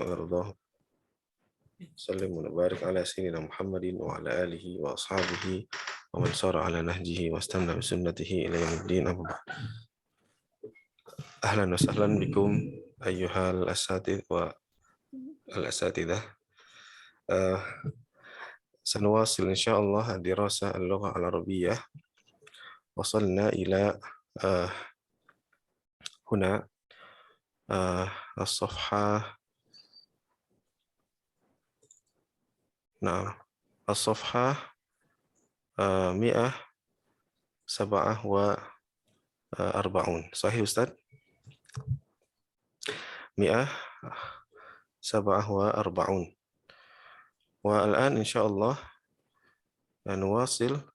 وأرضاه وسلم وبارك على سيدنا محمد وعلى آله وأصحابه ومن سار على نهجه واستنى بسنته إلى يوم الدين. أما بعد. أهلا وسهلا بكم أيها الأساتذة. سنواصل إن شاء الله دراسة اللغة العربية. وصلنا إلى هنا الصفحة الصفحة 147. صحيح أستاذ؟ 147. والآن إن شاء الله نواصل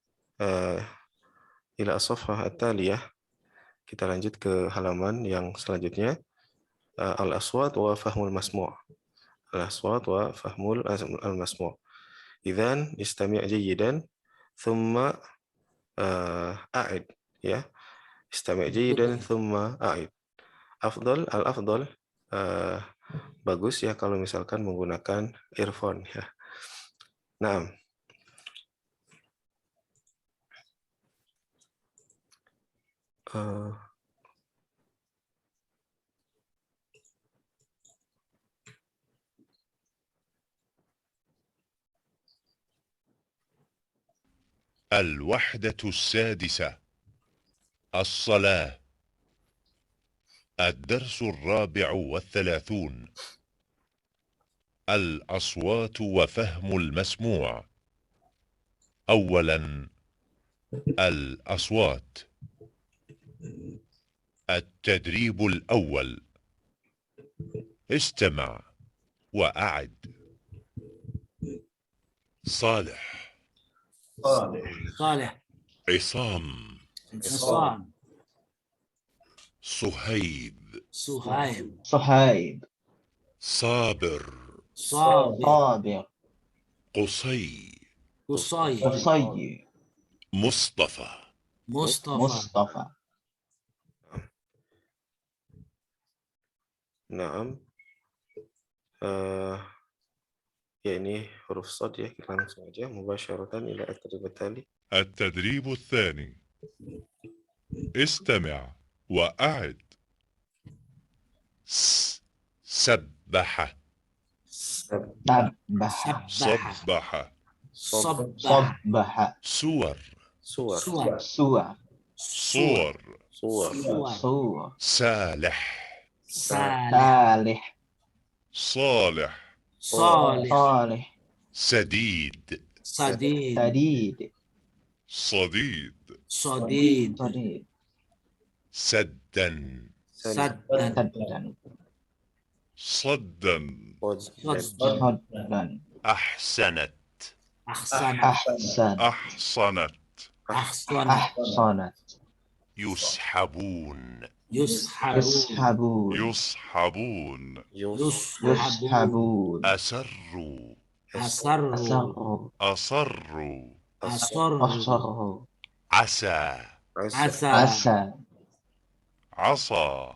إلى الصفحة التالية. Kita lanjut ke halaman yang selanjutnya. Al-aswat wa fahmul masmu'. Al-aswat wa fahmul al-masmu'. Idzan istami' jayyidan thumma a'id, ya. Istami' jayyidan thumma a'id. Al-afdal bagus ya kalau misalkan menggunakan earphone ya. Nah, الوحدة السادسة: الصلاة. الدرس 34: الأصوات وفهم المسموع. أولا، الأصوات. التدريب الأول: استمع وأعد. صالح، صالح، عصام، عصام، صهيب، صهيب، صابر، صابر، قصي، قصي، مصطفى. مصطفى. Naam. Ya ini huruf shad ya, kita langsung aja mubasyaratan ila at-tadrib at-tali. التدريب الثاني: استمع وأعد. سبح، سبح، صبح، صبح، سور، صور، صور، سالح، صالح، صالح، صالح، سديد، سديد، صديد، صديد، سدا، سدا، صدا، صدا، أحسنت، أحسن، أحصنت، أحسنت، يسحبون، يسحبون، يصحبون، يسحبون، أسروا، أسروا، أصروا، أصروا، عسى، عسى، عصى، عصى،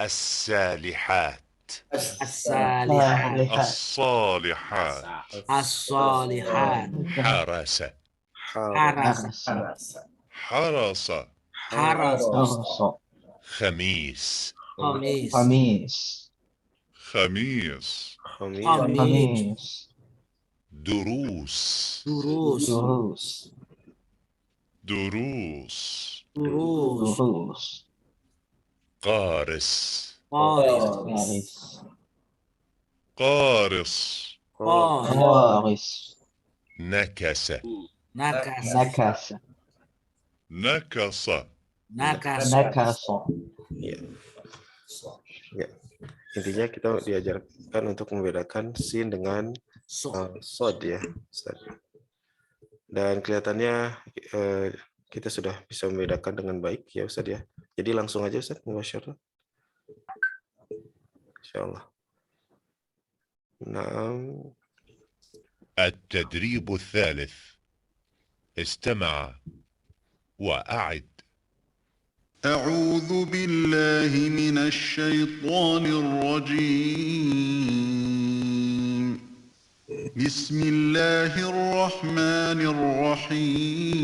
السالحات، الصالحات، الصالحات، الصالحات، حرس، حرس، حرس، حرس، خميس، قميص، خميس، قميص، دروس، دروس، دروس، دروس، قارس، قارس، قارص، قارس، نكس، نكس، نكس، نكس. Ya. Ya. Intinya kita diajarkan untuk membedakan sin dengan sod ya, Ustaz. Dan kelihatannya kita sudah bisa membedakan dengan baik ya Ustaz ya. Jadi langsung aja Ustaz mubasyarah. Insyaallah. Naam. التدريب الثالث: استمع وأعد. أعوذ بالله من الشيطان الرجيم بسم الله الرحمن الرحيم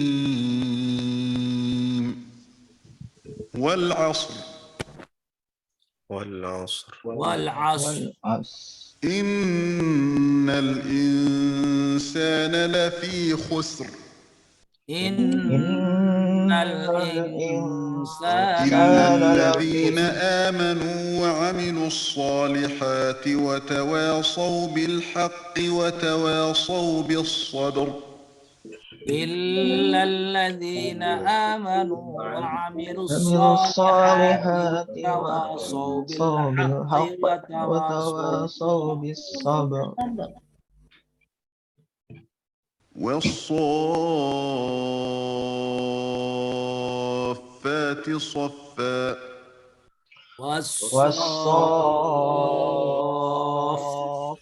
والعصر والعصر والعصر والعصر إن الإنسان لفي خسر إن الإنسان إلا الإنسان الذين لفي آمنوا وعملوا الصالحات وتواصوا بالحق وتواصوا بالصبر إلا الذين آمنوا وعملوا عمل الصالحات الصالحات وتواصوا وتواصوا بالحق بالحق وتواصوا وتواصوا بالصبر والصافات صفا والصافات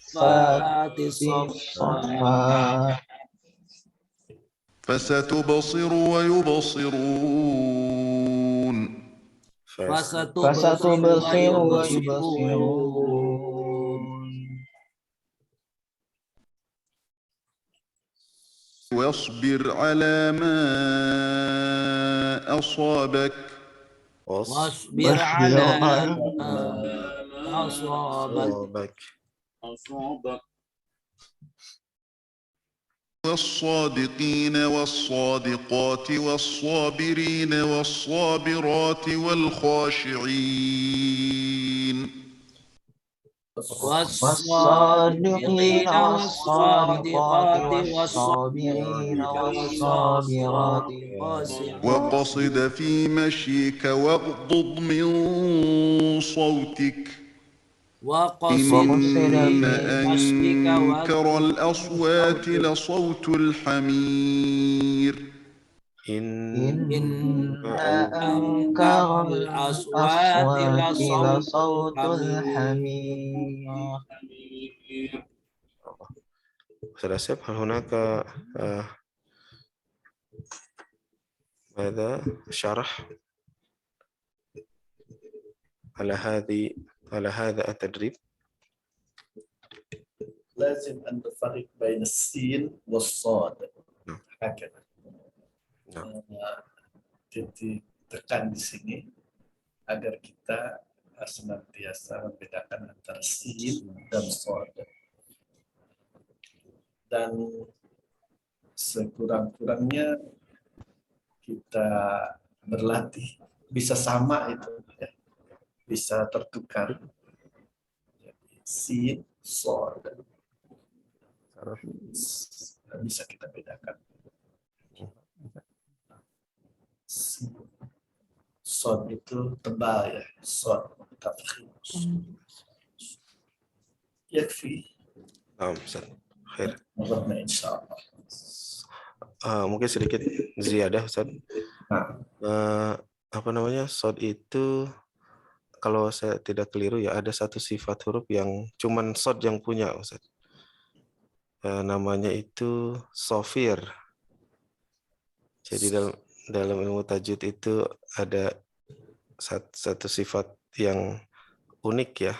والصافات صفا صفا فستبصر ويبصرون فستبصر فستبصر ويبصرون ويبصرون واصبر على ما أصابك واصبر على واصبر ما أصابك أصابك والصادقين والصادقات والصابرين والصابرات والخاشعين والصادقين والصادقين والصادقات والصادقات والصابرين والصابرين والصابرات والخاشعين وقصد في مشيك واغضض من صوتك وقصد وقصد إن في في مشيك أنكر واغضض من الأصوات صوتك لصوت الحمير إن إن أنكر أنكر الأصوات الأصوات لصوت لصوت الحمير. الحمير. أستاذ أسف، هل هناك ماذا شرح على هذا التدريب؟ لازم أن نفرق بين السين والصاد هكذا. Ditekan di sini agar kita senantiasa membedakan antara sin dan shad. Dan sekurang-kurangnya kita berlatih, bisa sama itu, ya. Bisa tertukar. Jadi, sin, shad. Bisa kita bedakan. Shad itu tebal, ya. Shad tafkhim. Yakfi. Khair. Insyaallah. Mungkin sedikit ziyadah, Ustaz. Apa namanya, shad itu kalau saya tidak keliru ya ada satu sifat huruf yang cuman shad yang punya, Ustaz. Namanya itu sofir. Jadi dalam ilmu tajwid itu ada satu sifat yang unik ya.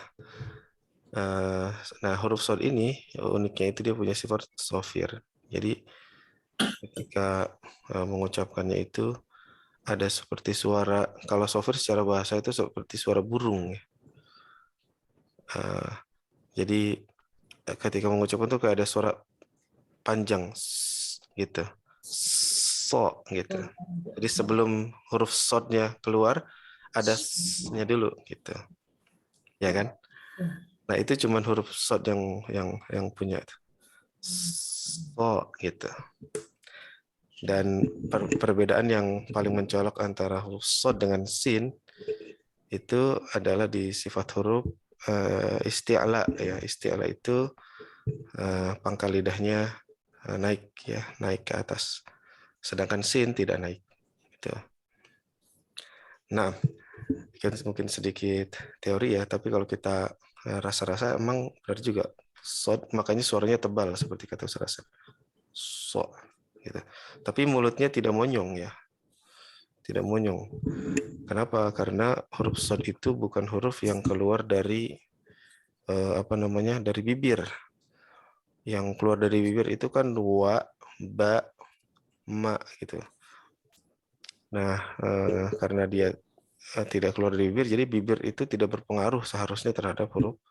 Nah, huruf shad ini uniknya itu dia punya sifat sofir. Jadi ketika mengucapkannya itu ada seperti suara, kalau sofir secara bahasa itu seperti suara burung ya. Jadi ketika mengucapkan itu kayak ada suara panjang gitu. So gitu. Jadi sebelum huruf shad-nya keluar ada s-nya dulu gitu. Ya kan? Nah, itu cuman huruf shad yang punya so gitu. Dan perbedaan yang paling mencolok antara huruf shad dengan sin itu adalah di sifat huruf isti'la ya. Isti'la itu pangkal lidahnya naik ya, naik ke atas. Sedangkan sin tidak naik. Gitu. Nah, mungkin sedikit teori ya, tapi kalau kita rasa-rasa emang berarti juga shad, makanya suaranya tebal seperti kata Ustaz. So, gitu. Tapi mulutnya tidak monyong ya. tidak monyong. Kenapa? Karena huruf shad itu bukan huruf yang keluar dari dari bibir. Yang keluar dari bibir itu kan wa, ba, ma gitu. Nah, karena dia tidak keluar dari bibir, jadi bibir itu tidak berpengaruh seharusnya terhadap huruf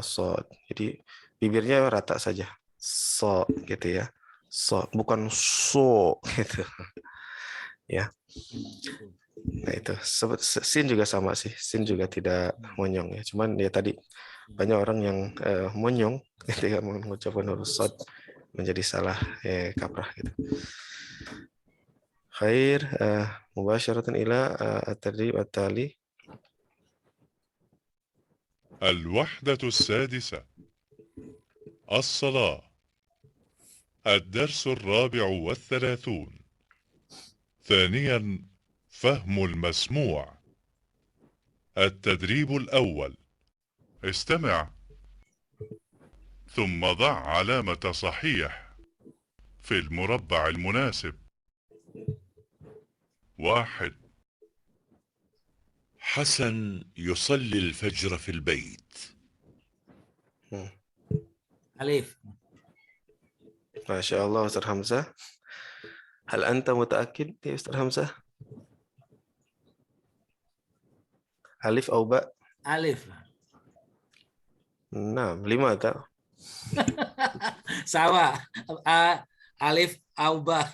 shad. Jadi bibirnya rata saja, so gitu ya, so bukan so gitu ya. Nah itu sin juga sama sih, sin juga tidak monyong ya. Cuman ya tadi banyak orang yang monyong ketika mengucapkan huruf shad menjadi salah kaprah gitu. Khair, mubasyaratan ila at-tadrib at-tali. الوحدة السادسة الصلاة الدرس 34 ثانيا فهم المسموع التدريب الأول استمع ثم ضع علامة صحيح في المربع المناسب 1 حسن يصلي الفجر في البيت Alif. Masya Allah, Ustaz Hamzah. Hal anta muta'akid ya Ustaz Hamzah? Alif au ba? Alif. Nah, 5 tak? Sama. Alif auba.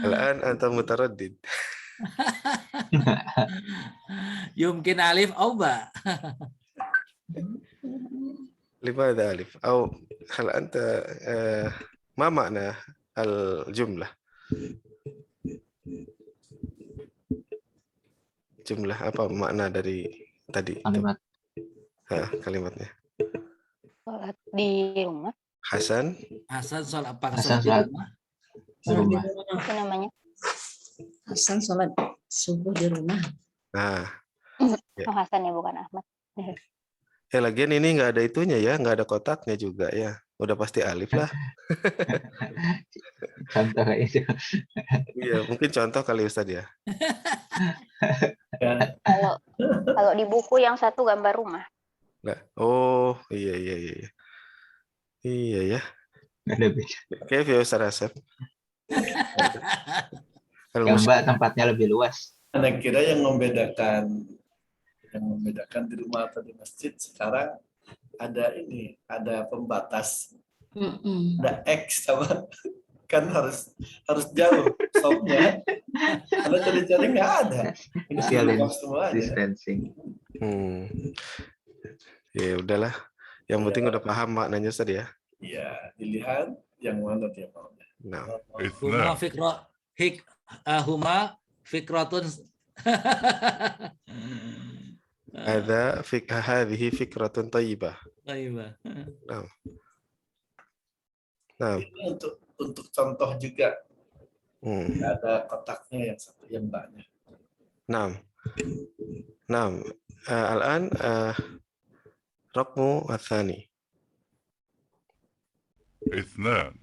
Al-an anta mutaraddid. Yumkin alif auba. 5 ada alif. Au hal anta ma makna al-jumlah? Jumlah apa makna dari tadi? Kalimat. Kalimatnya. Sholat di rumah. Hasan. Hasan sholat apa? Hasan Sholat di sholat rumah. di rumah. Itu namanya. Hasan sholat subuh di rumah. Nah, ya. Oh, Hasan ya, bukan Ahmad. Lagian ini nggak ada itunya ya, nggak ada kotaknya juga ya. Udah pasti alif lah. Contoh kayak itu. Iya, mungkin contoh kali Ustaz ya. Kalau di buku yang satu gambar rumah. Nah, oh iya. Iya ya. Nggak ada beda. Kayak ya Ustaz Asep. Gambar tempatnya lebih luas. Anda kira yang membedakan di rumah atau di masjid sekarang ada pembatas, ada X sama kan harus jauh stopnya, karena cari-cari nggak ada. Ini Social semua aja. distancing. Ya udahlah. Yang penting udah paham maknanya Ustaz ya. Iya, dilihat yang mana dia maunya. Nah, Huma fikratun. hadhihi fikratun thayyibah. Thayyibah. Nah. Ini untuk contoh juga. Ada kotaknya yang satu yang banyak. Nah. Al-an raqmu atsani. 2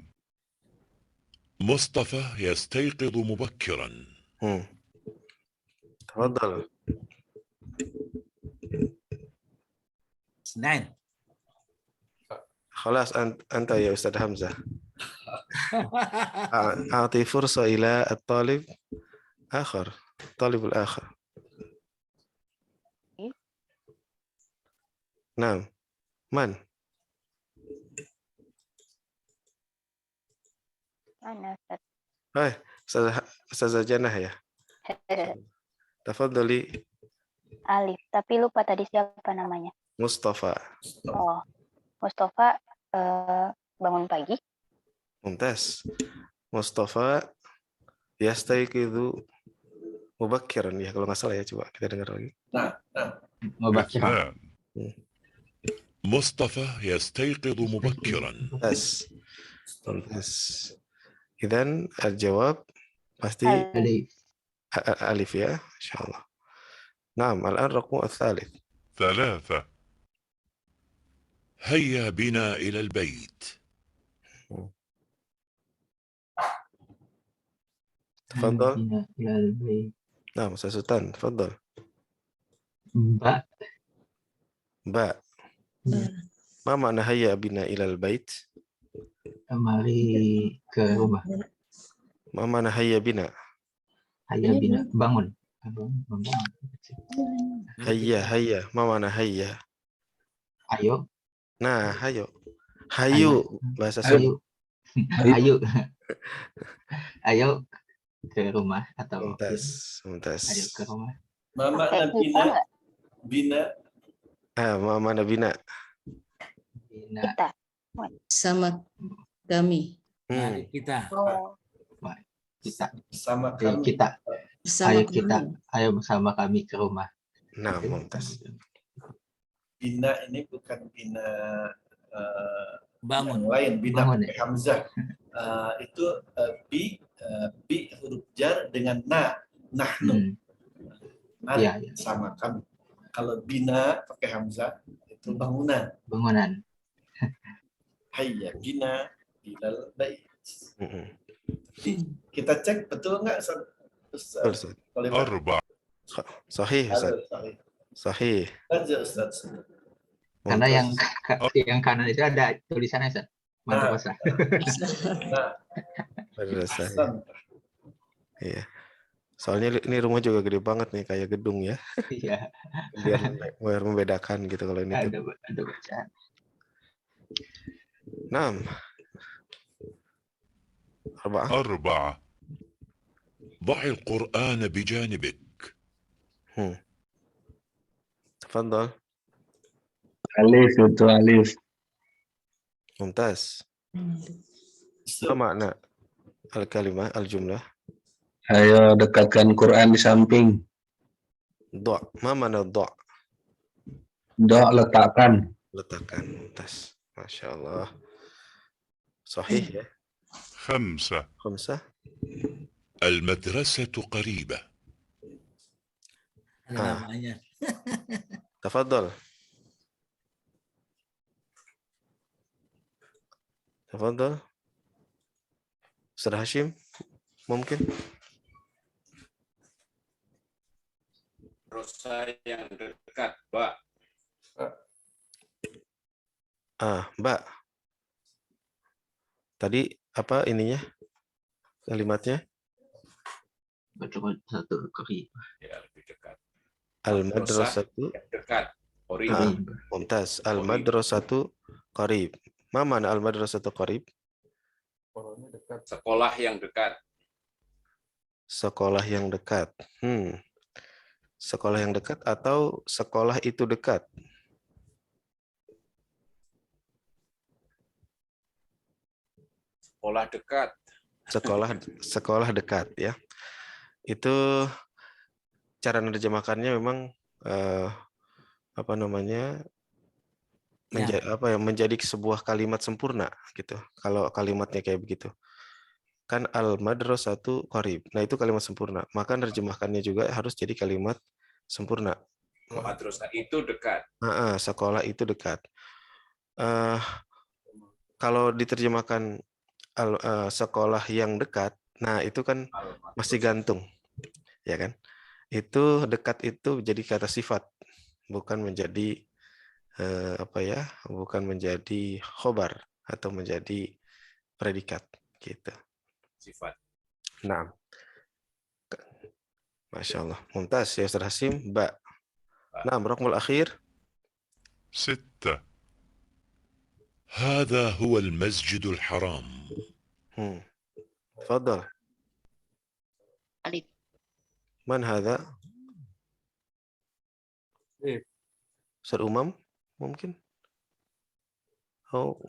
مصطفى يستيقظ مبكرا تفضل. 9. خلاص أنت يا أستاذ حمزة. أعطي فرصة إلى الطالب الآخر. نعم. من؟ Mana, Ustazah Janah ya. Tafadhali. Alif, tapi lupa tadi siapa namanya. Mustafa. Oh, Mustafa bangun pagi. Mumtaz. Mustafa yastayqidhu mubakkiran ya, kalau nggak salah ya, coba kita dengar lagi. Mubakkiran. مصطفى يستيقظ مبكرا. Mumtaz. Idzan al-jawab pasti alif ya, insyaallah. Naam, al-an raqmu ats-tsalits. 3 هيا بنا إلى البيت. Tafadhal. Bina ilal bait. Nah, Ustaz Sultan, tafadhal. Ba. Ba. Ma makna hayya bina ilal bait? Mari ke rumah. Ma makna hayya bina? Hayya bina. Bangun. Bangun. Hayya. Ma makna hayya? Ayo. Nah, hayo. Hayu bahasa Sunda. Ayo. Ayo ke rumah atau Mumtaz. ayo ke rumah. Ma makna Pakai kita bina? nggak? Bina Ma mana bina? Bina. Kita. Sama kami. Mari kita. Oh, Kita. sama Ayo kami. kita. Bersama Ayo kami. kita. Ayo bersama kami ke rumah. Nah, Mumtaz. Bina ini bukan bina Bangun. yang lain, bina Bangun, pakai hamzah. Itu bi huruf jar dengan nahnu. Mari Iya, iya. sama kami. Kalau bina pakai hamzah itu bangunan. Bangunan. Hayya bina ilal bait. Mm-mm. Kita cek betul nggak Ustaz? Ustaz. Kalimat. أربع Sahih, Ustaz. Sahih. Sahih. Aja Ustaz. Karena Mumtaz. yang kanan itu ada tulisannya, Ustaz. Madrasah. Nah, Madrasah. Hasan. Iya. Soalnya ini rumah juga gede banget nih, kayak gedung ya. Iya, Biar membedakan gitu kalau ini tuh. ada bacaan. Naam. Arba'ah. أربعة ضع القرآن بجانبك. Tafadhal. Alif itu alif. Mumtaz. Apa makna al-kalimah, al-jumlah? Ayo dekatkan Quran di samping. Do'. Ma mana do'? Doa letakkan. Letakkan. Mumtaz. Masya Allah. Sahih ya. خمسة Khamsah. المدرسة قريبة. Ada namanya. Tafadhal. Tafadhal. Ustaz Hashim, mungkin? Rosa yang dekat, Mbak. Mbak. Tadi apa ininya? Kalimatnya? Baca satu kali. Ya, lebih dekat. Al-madrasatu Yang dekat. Qarib. Mumtaz. Al-madrasatu qarib. Ma mana al-madrasatu qarib? Sekolah yang dekat. Sekolah yang dekat. Sekolah yang dekat atau sekolah itu dekat? Sekolah dekat. Sekolah dekat ya. Itu cara menerjemahkannya memang apa namanya? Menjadi sebuah kalimat sempurna gitu. Kalau kalimatnya kayak begitu. Kan al-madrasatu qarib. Nah, itu kalimat sempurna. Maka menerjemahkannya juga harus jadi kalimat sempurna. Madrasah itu dekat. Sekolah itu dekat. Kalau diterjemahkan sekolah yang dekat, nah itu kan masih gantung, ya kan? Itu dekat itu jadi kata sifat, bukan menjadi bukan menjadi khobar atau menjadi predikat, gitu. Sifat. Nah, Masya Allah. Mumtaz ya Ustaz Hasim. Nah, raqmul akhir. 6 هذا هو المسجد الحرام. تفضل. Alif. من هذا؟ أستاذ أمم ممكن؟ أو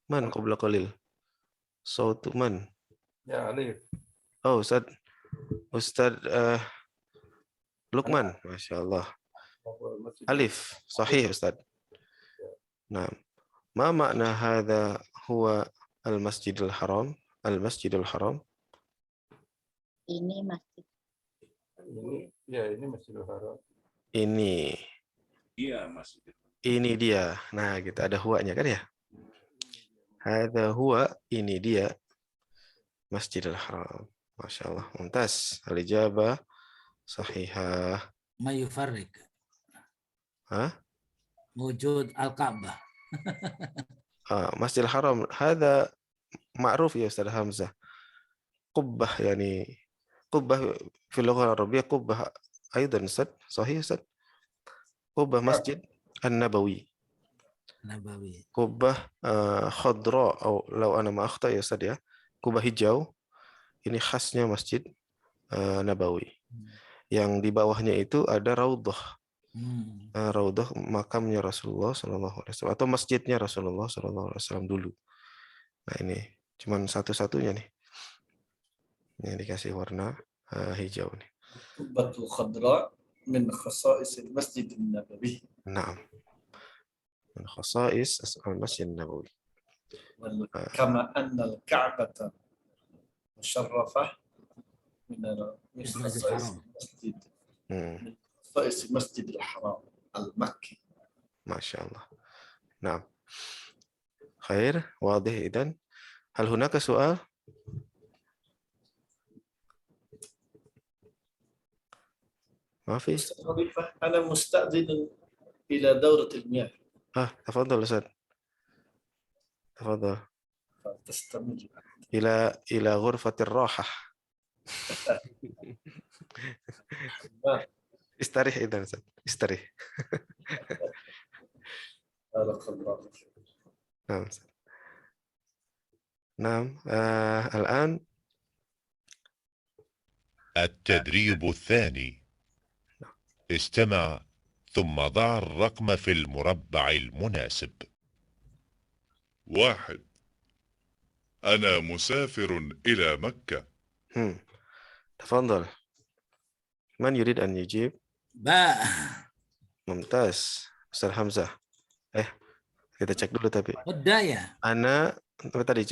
من قبل قليل؟ صوت من؟ يا أليف. أستاذ لقمان. ما شاء الله. ألف صحيح أستاذ. نعم. ما معنى هذا هو المسجد الحرام؟ المسجد الحرام. Ini masjid. Ini Masjidil Haram. Ini. Iya, Masjid. Ini dia. Nah, gitu ada huwanya kan ya? Hadza huwa, ini dia Masjidil Haram. Masya Allah. Mumtaz. Al-ijabah sahihah. Ma yufarrik. Hah? Wujud al-Ka'bah. Masjidil Haram. Hada ma'ruf ya Ustaz Hamzah. Qubbah yani qubbah fi lughah Arabiyah qubbah أيضا Ustaz. Sahih Ustaz. Qubbah Masjid An-Nabawi. Nabawi. Qubbah khadra atau law ana ma akhta ya Ustaz ya. Qubbah hijau. Ini khasnya Masjid Nabawi. Yang di bawahnya itu ada raudhah. Raudhah makamnya Rasulullah SAW atau masjidnya Rasulullah SAW dulu. Nah ini cuman satu-satunya nih yang dikasih warna hijau nih. Qubbatul khadra min khasa'is Masjid Nabawi. Naam. Min khasa'is Masjid Nabawi. Kama anna al-Ka'bata musharrafah min khasa'is Masjid. خصائص المسجد الحرام المكي. ما شاء الله. نعم. خير واضح إذن. هل هناك سؤال؟ ما في؟ أنا مستأذن إلى دورة المياه. تفضل أستاذ. تفضل. تستمر. إلى غرفة الراحة. استريح إذا أستاذ. استريح. بارك الله. نعم. نعم. الآن التدريب الثاني. استمع ثم ضع الرقم في المربع المناسب. 1. أنا مسافر إلى مكة. تفضل. من يريد أن يجيب؟ Ba. Mumtaz. Ustaz Hamzah. Kita cek dulu tapi. Udah ya? Ana tadi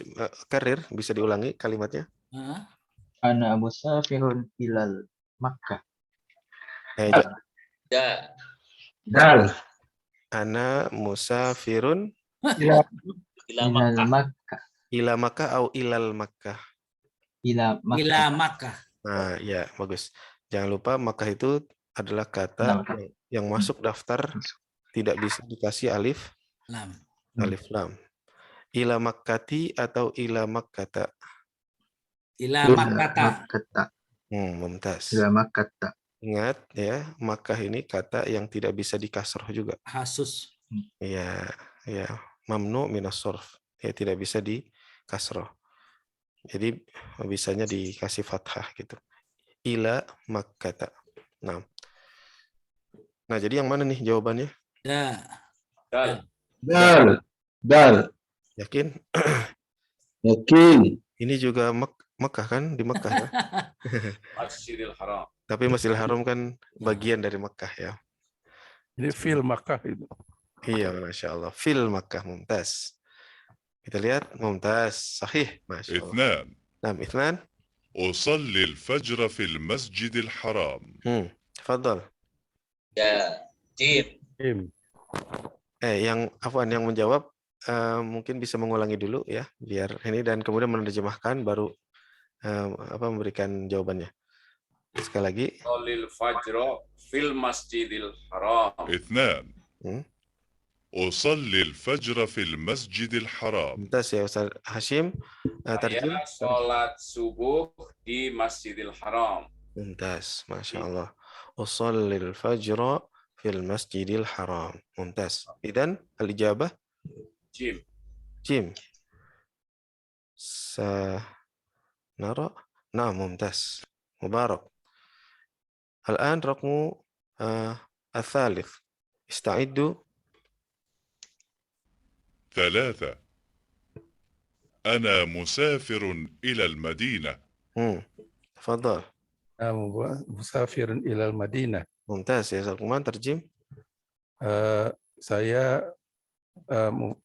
karir bisa diulangi kalimatnya? Ana musafirun ilal Makkah. Dal. Ana musafirun ilal Makkah. Ila Makkah atau ilal Makkah? Ila Makkah. Nah, ya bagus. Jangan lupa Makkah itu adalah kata yang masuk daftar tidak bisa dikasih alif lam. Alif lam. Ila Makkati atau ila Makkata? Ila Makkata. Mumtaz. Ila Makkata. Ingat ya, Makkah ini kata yang tidak bisa dikasroh juga. Khusus. Ya, mamnu minas sorf. Ya tidak bisa dikasroh. Jadi bisanya dikasih fathah gitu. Ila Makkata. Nah, jadi yang mana nih jawabannya? Dal. Yakin? Yakin. Ini juga Mekah kan? Di Mekah ya? Masjidil Haram. Tapi Masjidil Haram kan bagian dari Mekah ya. Ini fil Makkah itu. Iya, Masya Allah. Fil Makkah, Mumtaz. Kita lihat, Mumtaz. Sahih, Masya Allah. 2. Ithnan. أصلي الفجر في المسجد الحرام. Tafadhal. Jim. Yang menjawab mungkin bisa mengulangi dulu ya, biar ini dan kemudian menerjemahkan baru memberikan jawabannya. Sekali lagi. Usolli al-fajr fil Masjidil Haram. 2. أصلي الفجر في المسجد الحرام. Mumtaz ya Ustaz Hashim. Saya sholat subuh di Masjidil Haram. Mumtaz, Masya Allah. Usallil fajra fil Masjidil Haram. Mumtaz. Idan al-ijabah? Jim. Sanara. Nah, mumtaz. Mubarak. الآن رقم الثالث. استعدوا. 3. أنا مسافر إلى المدينة. تفضل. مسافر إلى المدينة. ممتاز يا Salman, terjem. Saya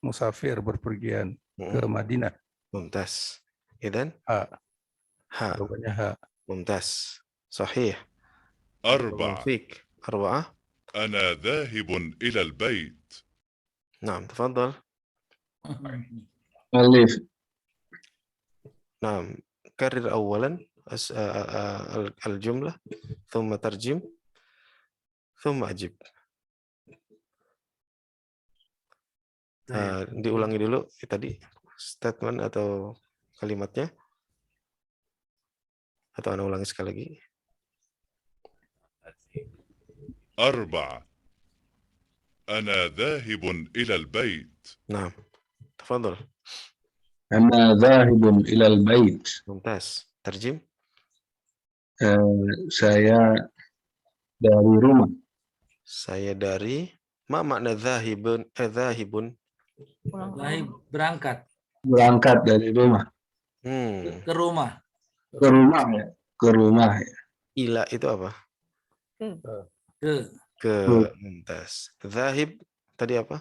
musafir berpergian ke Madinah. Mumtaz. Idan? Ha. Jawabannya ha. Mumtaz. Sahih. 4. 4. أنا ذاهب إلى البيت. نعم تفضل. ألف. نعم كرر أولا al-jumlah, thumma tarjim, thumma ajib. Diulangi dulu tadi statement atau kalimatnya, atau Anda ulangi sekali lagi. 4 أنا ذاهب إلى البيت. نعم تفضل. أنا ذاهب إلى البيت. ممتاز. ترجم. Saya dari rumah. Saya dari. Ma makna dhahibun? Dhahibun. Berangkat. Berangkat dari rumah. Ke rumah. Ke rumah ya. Ke rumah ya. Ila itu apa? Ke. Mumtaz. Dhahib tadi apa?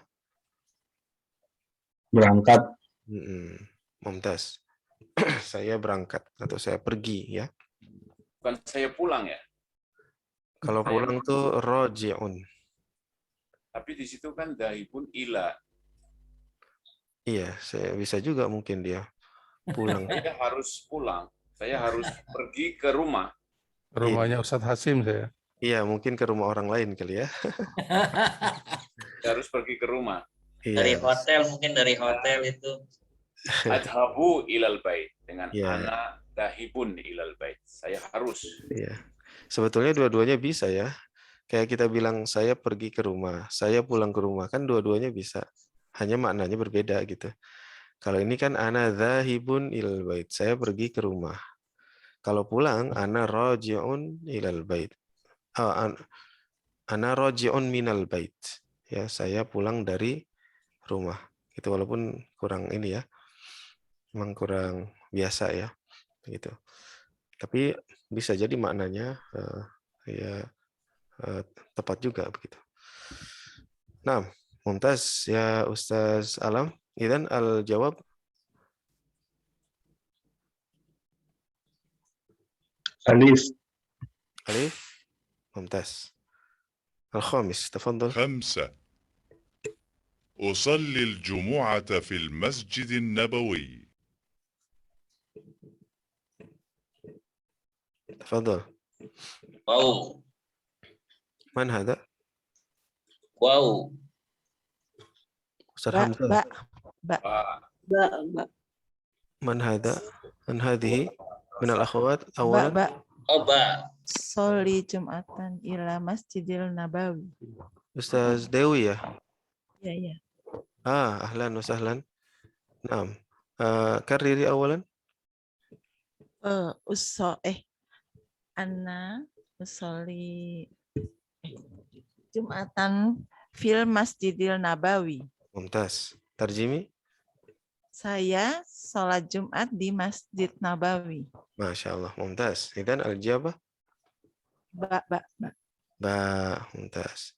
Berangkat. Mumtaz. Saya berangkat atau saya pergi ya. Bukan saya pulang ya. Kalau pulang tuh roji'un. Tapi di situ kan dahibun ila. Iya, saya bisa juga mungkin dia pulang. Saya harus pulang. Saya harus pergi ke rumah. Rumahnya Ustadz Hasim saya. Iya, mungkin ke rumah orang lain kali ya. Saya harus pergi ke rumah. Dari hotel, mungkin dari hotel itu. Adhabu ilal bait dengan Ya. ana dahibun ilal bait. Saya harus. Iya. Sebetulnya dua-duanya bisa ya. Kayak kita bilang saya pergi ke rumah, saya pulang ke rumah, kan dua-duanya bisa. Hanya maknanya berbeda gitu. Kalau ini kan ana dzahibun ilal bait, saya pergi ke rumah. Kalau pulang ana raji'un ilal bait. Ana raji'un minal bait. Ya, saya pulang dari rumah. Itu walaupun kurang ini ya. Memang kurang biasa ya. Gitu. Tapi bisa jadi maknanya tepat juga begitu. Nah, mumtaz ya Ustaz Alam. Idzan al-jawab Alif. Alif. Mumtaz. Al-khamis, tafadhal. 5 أصلي الجمعة في المسجد النبوي. تفضل. واو. من هذا؟ واو. أستاذ حمزة. باء. من هذا؟ من هذه؟ من الأخوات أولا. Ba. Soli Jumatan ila Masjidil Nabawi. Ustaz Dewi ya? Ya. أهلا وسهلا. نعم. كرري أولا. Anna usolli Jumatan fil Masjidil Nabawi. ممتاز. ترجمي. Saya sholat Jumat di Masjid Nabawi. Masya Allah. ممتاز. إذن الإجابة. Ba. ممتاز.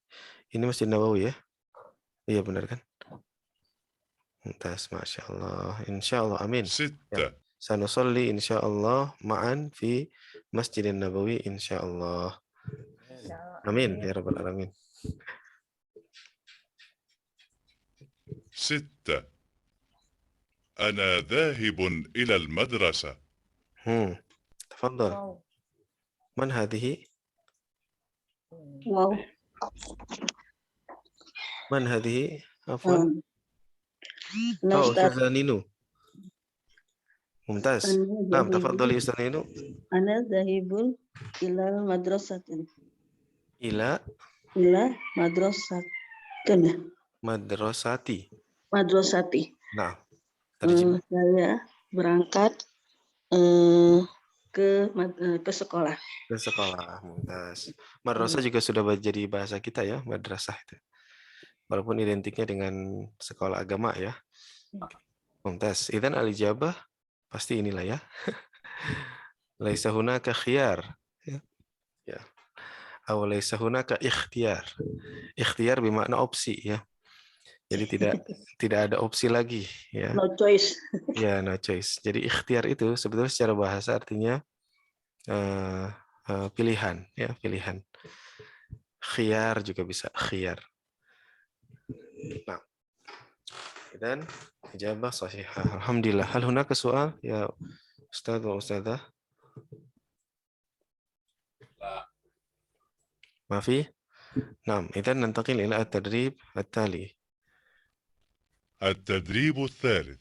Ini Masjid Nabawi ya? Iya benar kan? ممتاز. Masya Allah. Insya Allah. Amin. 6 سنصلي إن شاء الله معا في مسجد النبوي إن شاء الله. آمين يا رب العالمين. 6 أنا ذاهب إلى المدرسة. تفضل. من هذه؟ واو. من هذه؟ عفوا. أستاذ نينو. ممتاز. نعم تفضلي أستاذ نينو. أنا ذاهب إلى المدرسة. إلى مدرسة. Madrasati. Nah, saya berangkat ke sekolah. Ke sekolah, mumtaz. Madrasah juga sudah jadi bahasa kita ya, madrasah itu. Walaupun identiknya dengan sekolah agama ya. Mumtaz. Idzan al-ijabah pasti inilah ya. Laisa hunaka khiyar. Ya. Aw laisa hunaka ikhtiyar. Ikhtiyar bermakna opsi ya. Jadi tidak ada opsi lagi ya. No choice. Ya, no choice. Jadi ikhtiar itu sebetulnya secara bahasa artinya pilihan ya, pilihan. Khiyar juga bisa, khiyar. Nah. Dan ijabah sahihah. Alhamdulillah. Hal hunaka soal ya Ustaz wa Ustazah? ما في؟ نعم، إذا ننتقل إلى التدريب التالي. التدريب الثالث.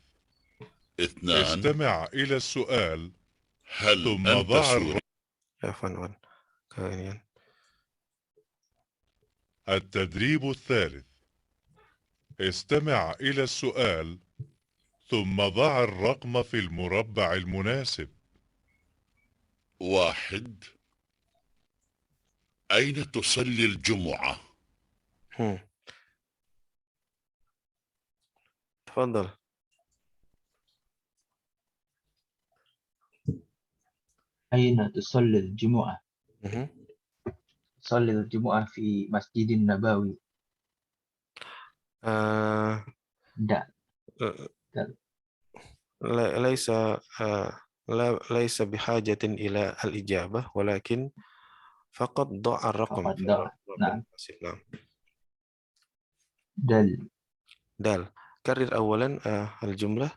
2. استمع إلى السؤال هل ثم أنت ضع سوري؟ عفوا. التدريب الثالث. استمع إلى السؤال ثم ضع الرقم في المربع المناسب. 1. أين تصلي الجمعة؟ تفضل. أين تصلي الجمعة؟ تصلي الجمعة في مسجد النبوي. لا. ليس بحاجة إلى الإجابة، ولكن فقط ضع الرقم فقط في ضع. المربع نعم. المناسب. نعم. دال. كرر أولا الجملة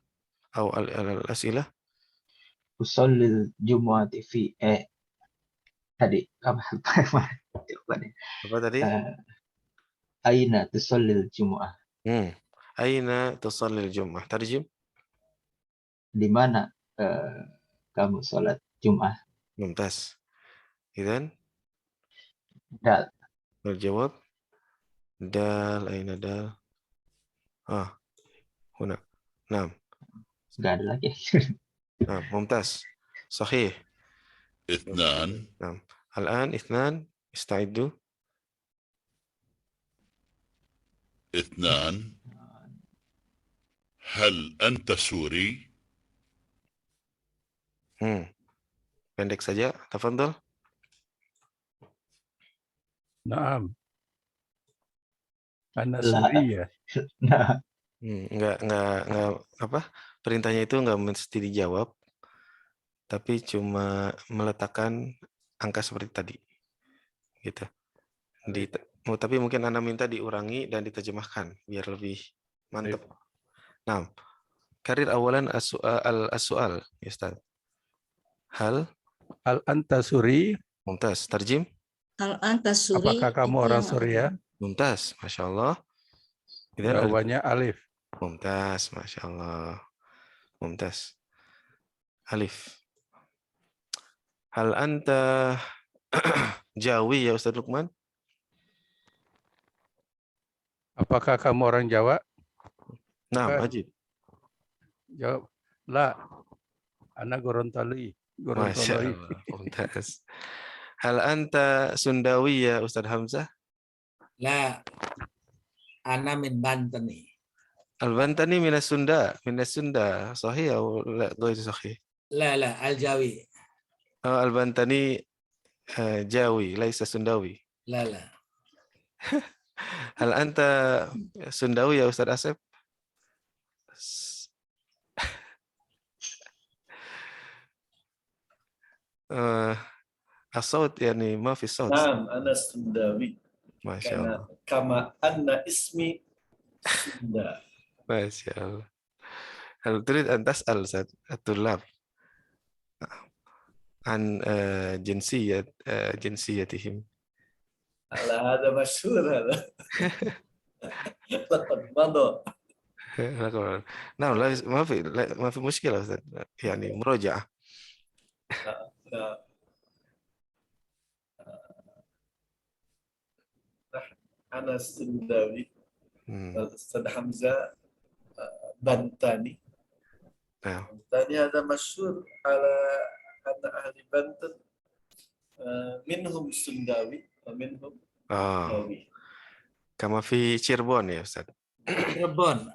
أو الأسئلة. أصلي الجمعة في tadi apa tadi? أين تصلي الجمعة؟ أين تصلي الجمعة؟ ترجم. Di mana kamu sholat Jumat? ممتاز. إذن دال. الجواب دال. أين دال؟ هنا. نعم. Nggak ada lagi. نعم، ممتاز، صحيح. 2. نعم. الآن 2. استعدوا. 2. هل أنت سوري؟ Pendek saja. Tafadhal. Naam. Ana Suriya. Enggak apa? Perintahnya itu enggak mesti dijawab, tapi cuma meletakkan angka seperti tadi. Gitu. Tapi mungkin Anda minta diurangi dan diterjemahkan biar lebih mantap. Nah, karir awalan as-su'al, ya Ustaz. Hal anta Suri? Mumtaz. Tarjim. Hal anta Suri? Apakah kamu orang Suria? Mumtaz, Masya Allah. Jawabannya alif. Mumtaz, Masya Allah. Mumtaz. Alif. Hal anta Jawi ya Ustaz Lukman? Apakah kamu orang Jawa? Nah, Majid. Jawab, la. Ana Gorontalo. Masya Allah. Mumtaz. Hal anta Sundawi ya Ustaz Hamzah? La. Ana min Bantani. Al-Bantani minas Sunda. Sahih atau la ghairu sahih? La, Al-Jawi. Al-Bantani Jawi, laisa Sundawi. La. Hal anta Sundawi ya Ustaz Asep? الصوت يعني ما في صوت. نعم أنا سنداوي. ما شاء الله. كما أن اسمي سندا. ما شاء الله. هل تريد أن تسأل الطلاب عن جنسيتهم؟ هذا مشهور هذا. لقد مضى. نعم، ما في مشكلة أستاذ، يعني مراجعة. أنا سنداوي. أستاذ حمزة بنتاني. بنتاني هذا مشهور على أن أهل بنتن منهم سنداوي ومنهم جاوي. كما في Cirebon ya Ustaz. Cirebon.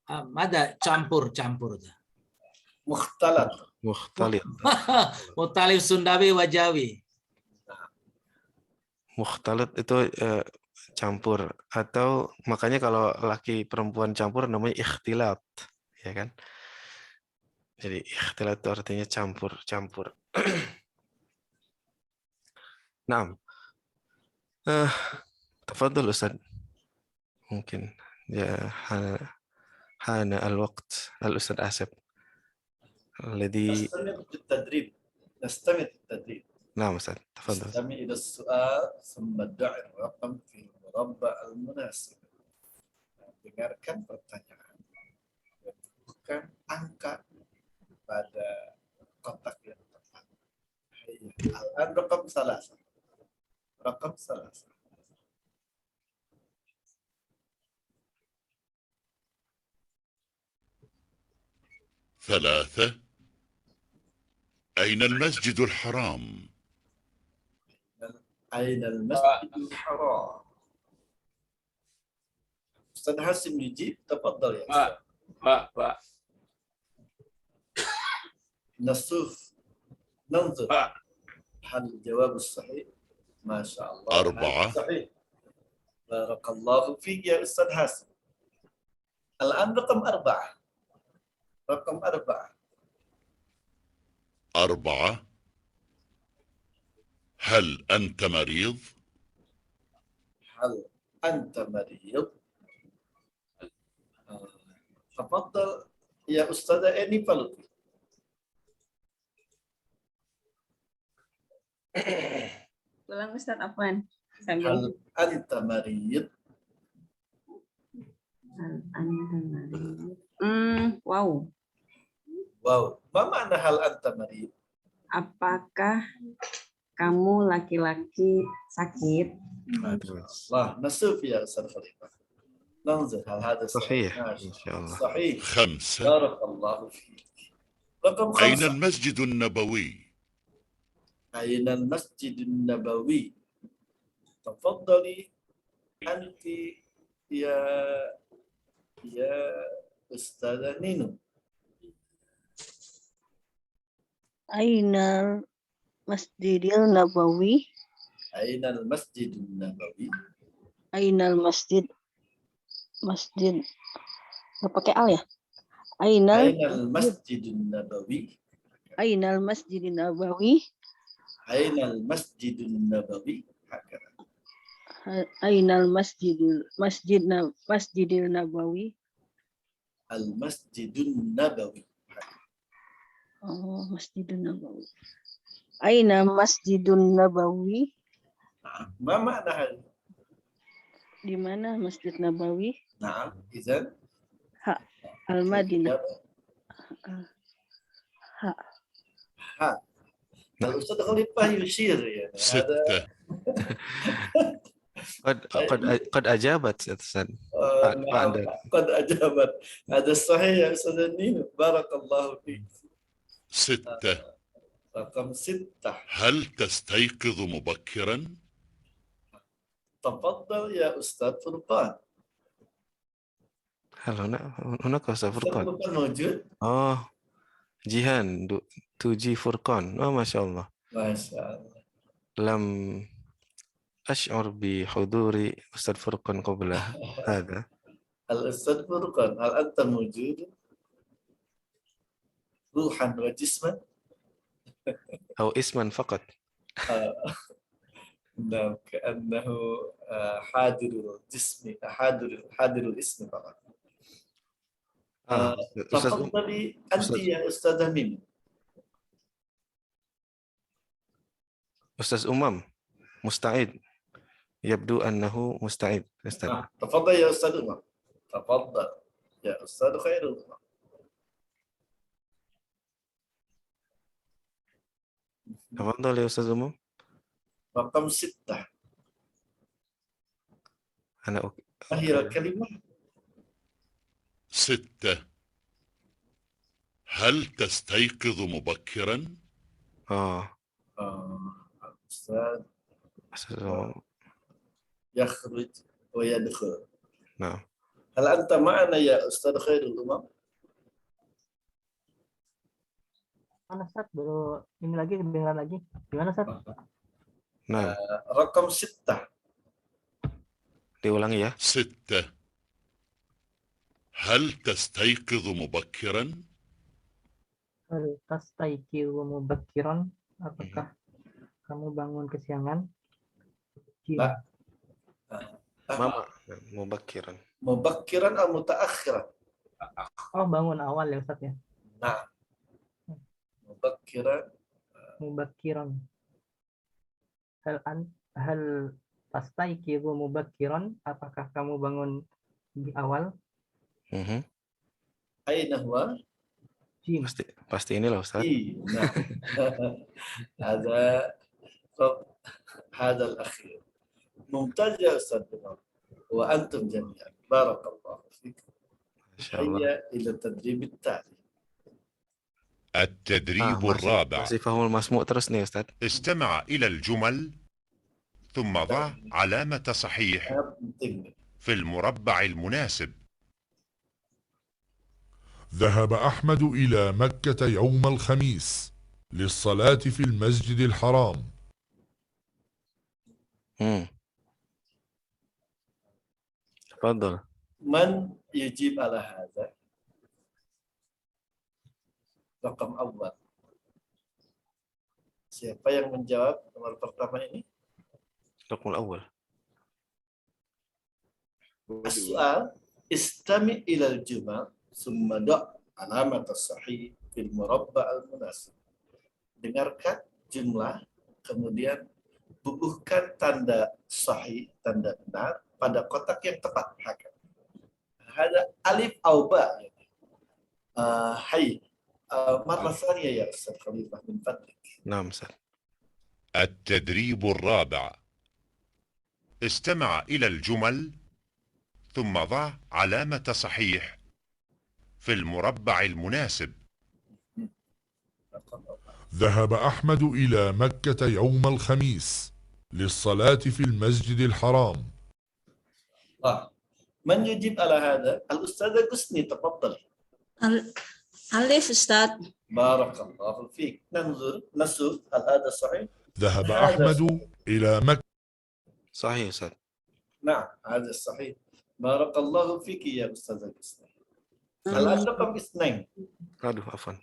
Ada campur. Mukhtalat. Mukhtalif Sundawi wa Jawi. Mukhtalat itu campur, atau makanya kalau laki perempuan campur namanya ikhtilat, ya kan? Jadi ikhtilat itu artinya campur. Naam. Tafadhal Ustaz. Mungkin ya hana al-waqt al-Ustaz Asep. الذي نستمر بالتدريب. نعم أستاذ تفضل. استمع إلى السؤال ثم ضع الرقم في المربع المناسب. Dengarkan pertanyaan dan bukan angka pada kotak yang tepat. Al-an raqam salasa. Raqam salasa. ثلاثة. أين المسجد الحرام؟ أين المسجد الحرام؟ أستاذ حاسم يجيب تفضل يا أستاذ. نشوف ننظر هل الجواب الصحيح؟ ما شاء الله. أربعة. صحيح. بارك الله فيك يا أستاذ حاسم. الآن رقم أربعة. رقم أربعة. أربعة. هل أنت مريض؟ هل أنت مريض؟ تفضل يا أستاذة إني فلوتي. Ulang Ustaz Afwan. هل أنت مريض؟ Hal anta marid. Wow. Wow. ما معنى هل أنت مريض؟ Apakah kamu laki-laki sakit? الله نشوف يا أستاذ خليفة. ننظر هل هذا صحيح ما إن شاء الله. صحيح. خمسة. بارك الله فيك. رقم أين خمسة. المسجد النبوي؟ أين المسجد النبوي؟ تفضلي أنت يا أستاذة نينو. أين المسجد النبوي؟ أين المسجد النبوي؟ أين المسجid nggak pakai al ya? Ainal Masjidun Nabawi. Ainal Masjidin Nabawi. Ainal Masjidun Nabawi. Ainal Masjidil Nabawi. Al Masjidun Nabawi. Oh, Masjidun Nabawi. Aina Masjidun Nabawi. Ma makna hal? Di mana Masjid Nabawi? Nah, izan. Al-Madinah. الأستاذ خليفة يشير يعني. ستة. قد أجابت أستاذ. قد أجابت. هذا الصحيح يا أستاذ نينو. بارك الله فيك. ستة. رقم 6. هل تستيقظ مبكرا؟ تفضل يا أستاذ فرقان. هل هناك أستاذ فرقان؟ فرقان موجود؟ جيهان 2G فرقان. ما شاء الله. ما شاء الله. لم أشعر بحضور أستاذ فرقان قبل هذا. الأستاذ فرقان هل أنت موجود؟ روحا وجسما؟ أو اسما فقط. نعم كأنه حاضر الجسم حاضر الاسم فقط. تفضلي أنت يا أستاذة ميم. أستاذ أمام مستعد. يبدو أنه مستعد. تفضل يا أستاذ أمام. تفضل يا أستاذ خير الأمام. تفضل يا أستاذ أمام. رقم 6. أنا آخر كلمة. 6. هل تستيقظ مبكرا؟ أستاذ يخرج ويدخل. نعم. هل أنت معنا يا أستاذ خير الأمام؟ Mana Ustaz? Baru ini lagi kedengaran lagi. Gimana Ustaz? Nah. رقم 6. diulangi ya. 6. هل تستيقظ مبكرا؟ Hal tastayqizu mubakkiran? Apakah kamu bangun kesiangan? Mama mubakkiran. Mubakkiran atau mutaakhiran? Oh, bangun awal ya Ustaz ya. Nah. Mubakkiran. Mubakkiran. hal tastayqizu mubakkiran, apakah kamu bangun di awal? Aina huwa? Pasti ini loh Ustaz. Nah. هذا الأخير ممتاز يا أستاذ بلال وأنتم جميعا بارك الله فيكم. هيا إلى التدريب التالي. التدريب الرابع. masih faham المسموع terus nih Ustaz. استمع إلى الجمل ثم ضع علامة صحيح في المربع المناسب. ذهب أحمد إلى مكة يوم الخميس للصلاة في المسجد الحرام. تفضل. من يجيب على هذا؟ رقم أول. Siapa yang menjawab nomor pertama ini? رقم الأول. السؤال استمع إلى الجمل ثم ضع علامة الصحيح في المربع المناسب. Dengarkan jumlah, kemudian bubuhkan tanda sahih, tanda benar pada kotak yang tepat. Ada alif au ba. Hai. مرة ثانية يا أستاذ خليفة من فضلك. نعم سر. التدريب الرابع. استمع إلى الجمل ثم ضع علامة صحيح في المربع المناسب. ذهب أحمد إلى مكة يوم الخميس للصلاة في المسجد الحرام. من يجيب على هذا؟ الأستاذة قسني تفضلي. ألف أستاذ. بارك الله فيك. نشوف هل هذا صحيح؟ ذهب أحمد إلى مكة. صحيح أستاذ. نعم هذا صحيح. بارك الله فيك يا أستاذة قسني. الآن رقم 2. عفوا.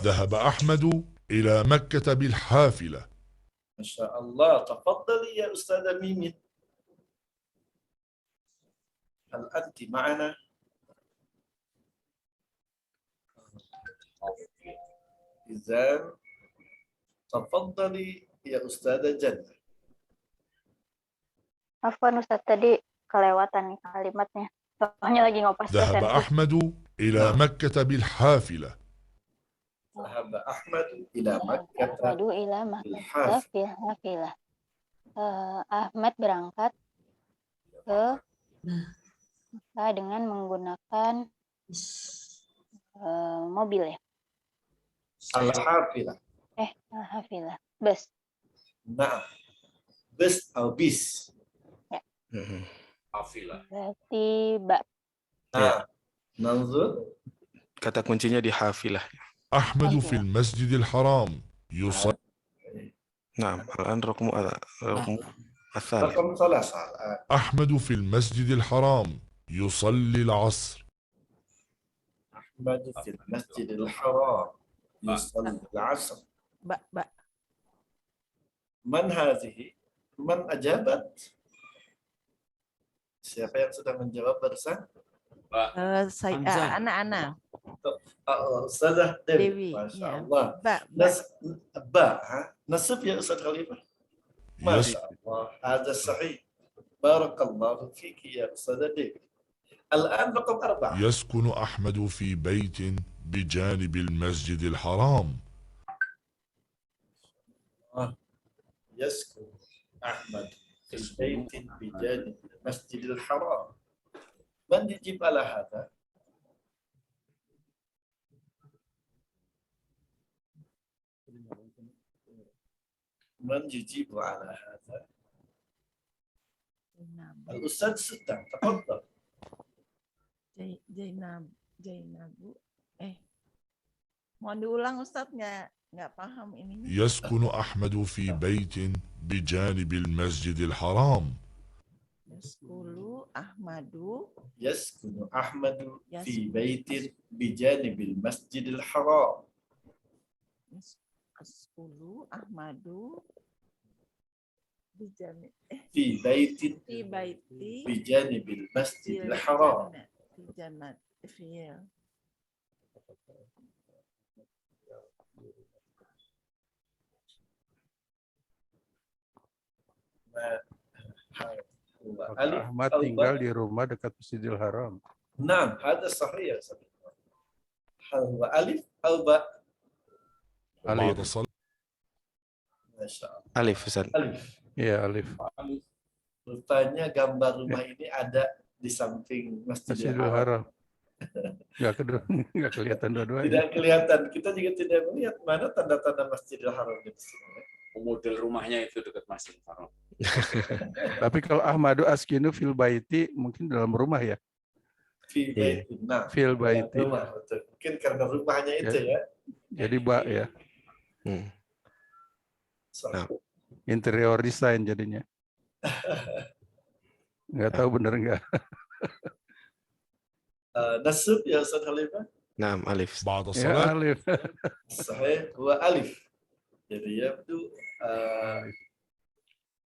ذهب أحمد إلى مكة بالحافلة. ما شاء الله. تفضلي يا أستاذة ميمي. هل أنت معنا؟ إذن تفضلي يا أستاذة جنة. Afwan Ustaz, tadi kelewatan nih kalimatnya. Soalnya lagi ngopas ذهب أحمد إلى مكة بالحافلة. ذهب أحمد إلى مكة بالحافلة. Ahmad berangkat ke Mekah dengan menggunakan mobil ya. Al-Hafilah. Al-Hafilah. Bus. Nah, bus atau bis. Ya. Hafilah. Berarti ba. Nah, nanzur. Kata kuncinya di hafilah. أحمد في المسجد الحرام يصلي. نعم الآن رقم الثالث. رقم 3. أحمد في المسجد الحرام يصلي العصر. أحمد في المسجد الحرام يصلي العصر. من هذه؟ من أجابت؟ Siapa yang sudah menjawab barusan? Ana. Ustazah Dewi. Masya Allah. Nasib ya Ustaz Khalifah. Masya Allah. Ada sahih. Barakallahu fiki ya Ustazah Dewi. الآن رقم 4. يسكن أحمد في بيت بجانب المسجد الحرام. يسكن أحمد في بيت بجانب المسجد الحرام. من يجيب على هذا؟ من يجيب على هذا؟ الأستاذ ستة تفضل. Jainabu. Mohon diulang Ustaz, nggak paham ini. يسكن أحمد في بيت بجانب المسجد الحرام. يسكن أحمد في بيت بجانب المسجد الحرام. في بيت بجانب المسجد الحرام. Maka Ahmad tinggal di rumah dekat Masjidil Haram. Nah, ada sahih ya. Hal huwa alif atau ba? بعد صلاة Masya Allah. Alif, Ustaz. Alif. Iya, alif. Rupanya gambar rumah ini ada di samping Masjidil Masjidil Haram. Haram. Nggak kelihatan dua-duanya. Tidak kelihatan. Kita juga tidak melihat mana tanda-tanda Masjidil Haram di sini. Model rumahnya itu dekat Masjidil Haram. Tapi kalau Ahmadu Askinu fil baiti mungkin dalam rumah ya. Fi baitin. Nah, Fil baiti. rumah, betul. Mungkin karena rumahnya itu ya. Jadi ba ya. Nah. Interior design jadinya. Nggak tahu bener nggak. Nasib ya Ustaz Khalifah? Naam, alif. بعد Ya, صلاة alif. Sahih huwa alif. Jadi yabdu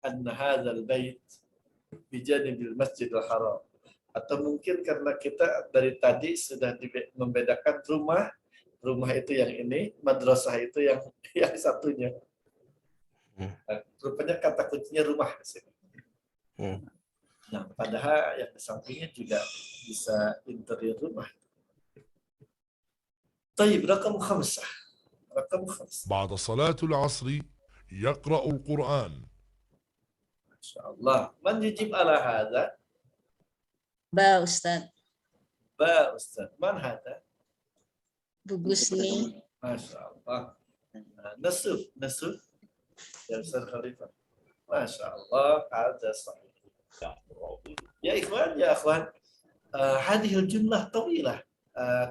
anna hadzal bait bijanibil Masjidil Haram. Atau mungkin karena kita dari tadi sudah membedakan rumah itu yang ini, madrasah itu yang satunya. Rupanya kata kuncinya rumah di sini. Nah, padahal yang di sampingnya juga bisa interior rumah. طيب رقم 5. بعد صلاة العصر يقرأ القرآن. ما شاء الله. من يجيب على هذا؟ Ba Ustaz. با أستاذ. من هذا؟ Bu Gusni. ما شاء الله. نسف يا أستاذ خليفة. ما شاء الله هذا صحيح. يا إخوان هذه الجملة طويلة.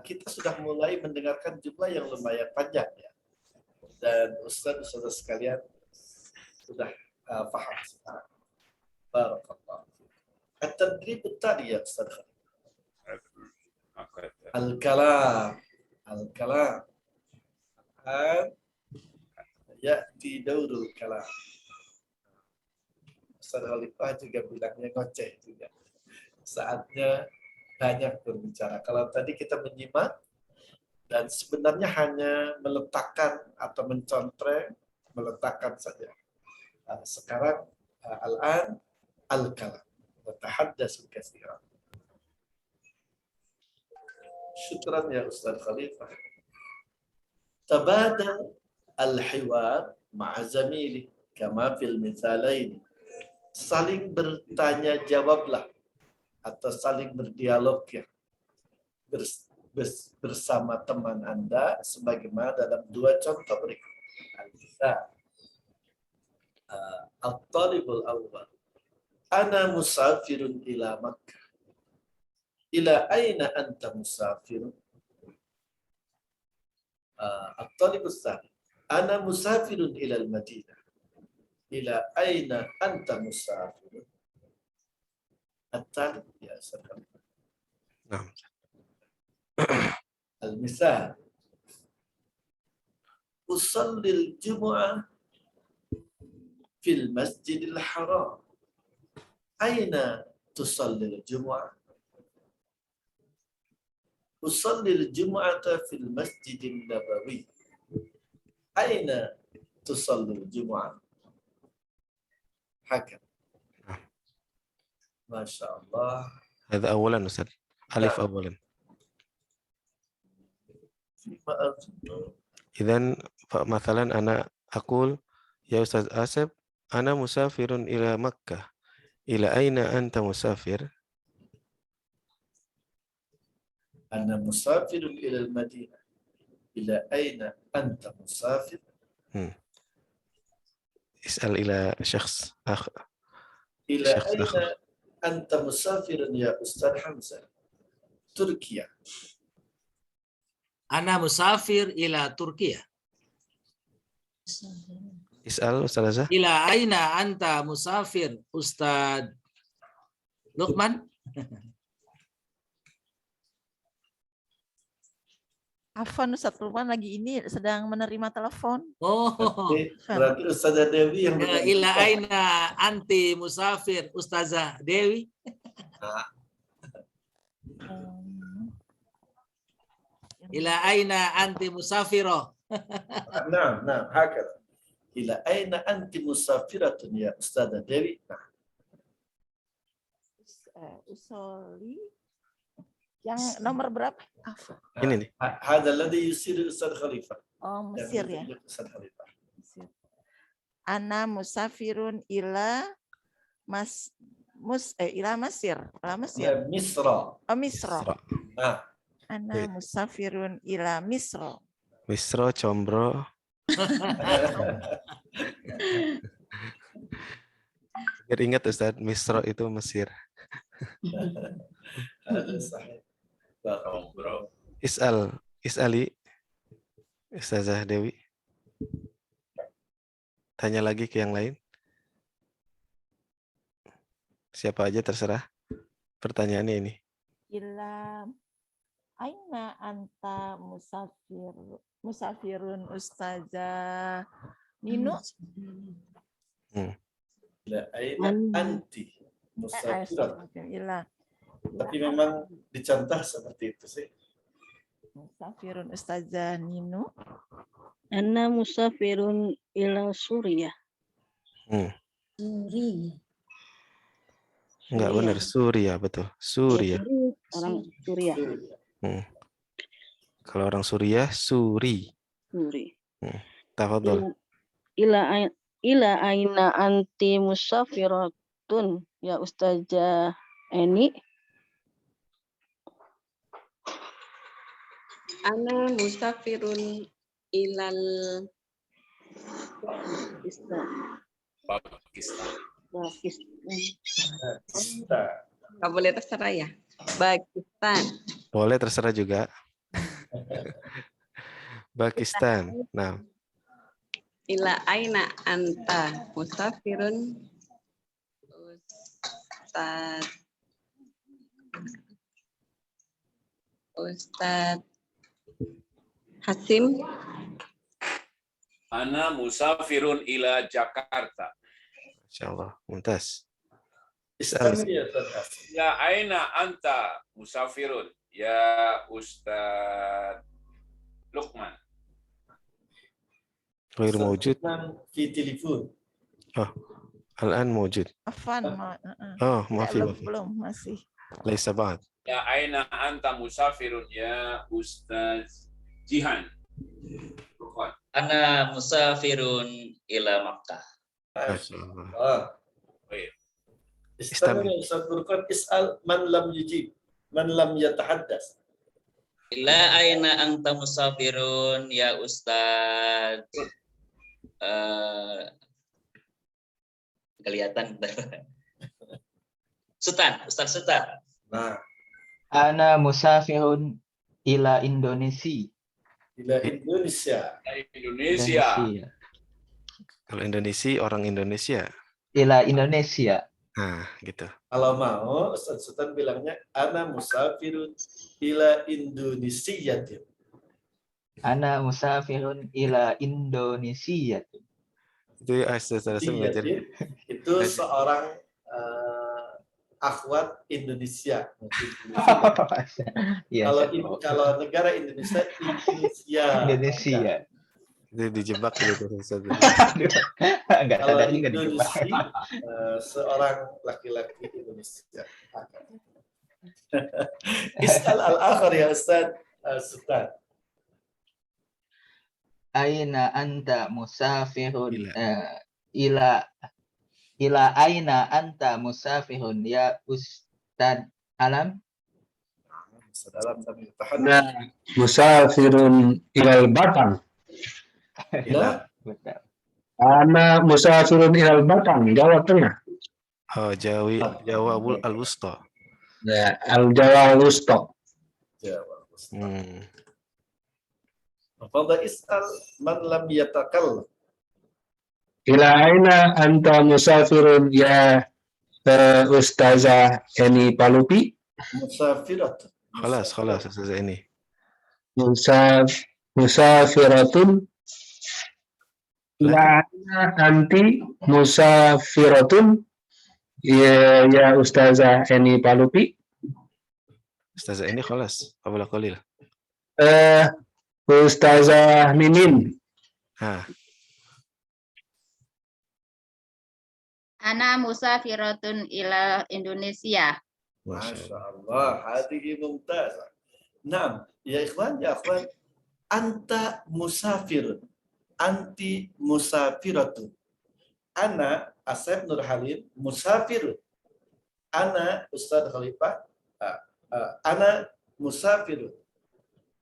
Kita sudah mulai mendengarkan jumlah yang lumayan panjang ya. Dan Ustaz sekalian sudah paham sekarang. Barakallah. التدريب التالي يا أستاذ الكلام الآن يأتي دور الكلام. Ustaz Khalifah juga bilangnya ngoceh juga. Saatnya banyak berbicara. Kalau tadi kita menyimak dan sebenarnya hanya meletakkan atau mencontreng, meletakkan saja. Sekarang al-an al-kalam. Natahaddatsu katsiran. Syukran ya Ustaz Khalifah. Tabadal al-hiwar ma'a zamili kama fil mithalain. Saling bertanya jawablah atau saling berdialog ya bersama teman Anda sebagaimana dalam dua contoh berikut. At-talibul awwal. Ana musafirun ila Makkah. Ila aina anta musafirun? At-talibus tsani. Ana musafirun ila al-Madinah. Ila aina anta musafirun? At-talib ya Ustaz. Naam. Al-misal. Usalli al-jumu'ah fil Masjidil Haram. Aina tusalli al-jumu'ah? Usalli al-jumu'ata fil Masjidin Nabawi. Aina tusalli al-jumu'ah? Hakam. Masya Allah. هذا أولا أستاذ. ألف أولا. إذن مثلا أنا أقول يا أستاذ آسف أنا مسافر إلى مكة. إلى أين أنت مسافر؟ أنا مسافر إلى المدينة. إلى أين أنت مسافر؟ اسأل إلى شخص آخر. إلى أين أنت مسافر يا أستاذ حمزة؟ تركيا. Ana musafir ila Turkiya. Is'al Ustazah. Ila aina anta musafir Ustaz Luqman? Afwan Ustaz Luqman lagi ini sedang menerima telepon. Oh. Berarti Ustazah Dewi yang Ila aina anti musafir Ustazah Dewi? Ila aina anti musafiro. Nah, hakata. ila aina anti musafiratun ya Ustazah Dewi. Nah, Usoli yang nomor berapa? Apa? Ini nih. Hada alladhi yusiru Ustaz Khalifah. Oh, Mesir ya. Ustaz Khalifah. Mesir. Ana musafirun ila ila Mesir. Ila Mesir. Misra. Oh, Misra. Nah. Ana musafirun ila Misra. Misro, Combro. Biar ingat Ustaz, Misro itu Mesir. Is'ali, Ustazah Dewi. Tanya lagi ke yang lain. Siapa aja terserah. Pertanyaannya ini. Ila aina anta musafirun Ustazah Nino. Ila aina anti musafirat. Tapi memang dicontoh seperti itu sih. Musafirun Ustazah Nino. Ana musafirun ila Suriah. Suriah. Enggak benar, Suriah betul. Suriah. Orang Suriah. Kalau orang Suriah, Suri. Tafadhol. Ila aina anti musafiratun ya Ustazah Eni. Ana musafirun ilal Pakistan. Nggak boleh terserah ya. Pakistan. Boleh terserah juga. Pakistan. Nah. Ila aina anta musafirun Ustaz Hasim. Ana musafirun ila Jakarta. Insyaallah, mumtaz. Ya aina anta musafirun ya Ustaz Luqman. غير موجود. في تليفون. الآن موجود. Afan. maaf. Belum, masih. ليس بعد. Ya aina anta musafirun ya Ustaz Jihan. Ana musafirun ila Makkah. Istamir Ustaz Burqan, is'al man lam yujib, man lam yatahaddas. Ila aina anta musafirun ya Ustaz. Kelihatan. Ustaz Sultan. Nah. Ana musafirun ila Indonesia. Ila Indonesia. Kalau Indonesia, orang Indonesia. Ila Indonesia. Nah, gitu. Kalau mau, Ustaz Sultan bilangnya, ana musafirun ila Indonesia. Ana musafirun ila Indonesia. Itu belajar. Itu seorang akhwat Indonesia. Kalau negara Indonesia, Indonesia. Itu dijebak gitu. Kalau Indonesia, seorang laki-laki Indonesia. Is'al al-akhir ya Ustaz Sultan. Aina anta musafirun ila aina anta musafirun ya Ustaz Alam. Musafirun ilal Batang. Ana musafirun ilal Batang, Jawa Tengah. Oh, Jawa Al-Wusta. Ya, Jawa Al-Wusta. Fadha is'al man lam yatakallam. Ila aina anta musafirun ya Ustazah Eni Palupi? Musafirat. Khalas Ustazah Eni. Musafiratun. Ila aina anti musafiratun ya Ustazah Eni Palupi? Ustazah Eni khalas, qabla qalil. Ustazah Mimin. Ana musafiratun ila Indonesia. Masya Allah, hadihi mumtazah. Nah, ya ikhwan, anta musafir, anti musafiratun. Ana Asep Nur Halim musafir. Ana Ustadz Khalifah. Ana musafir.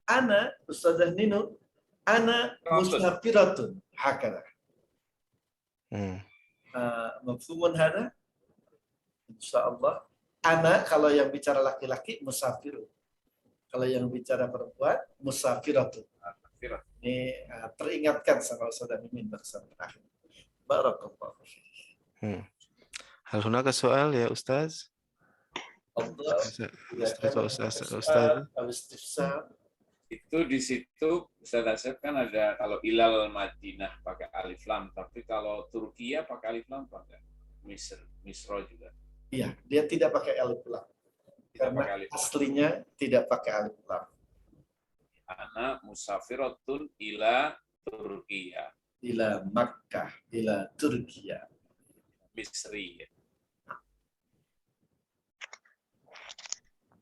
Ana Ustadzah Nino. Ana musafiratun. Hakada. Mafhumun hada? Insyaallah. Ana kalau yang bicara laki-laki musafir. Kalau yang bicara perempuan musafiratun. Ini teringatkan sama Ustaz Mimin barusan terakhir. Barakallahu fiik. Hal hunaka soal ya Ustaz? Ustaz. Itu di situ Ustaz Asep kan ada kalau Ilal Madinah pakai alif lam, tapi kalau Turkiya pakai alif lam pakai Misro juga. Iya, dia tidak pakai alif lam. Karena aslinya tidak pakai alif lam. Ana musafiratun ila Turkiya. Ila Makkah, ila Turkiya. Misri.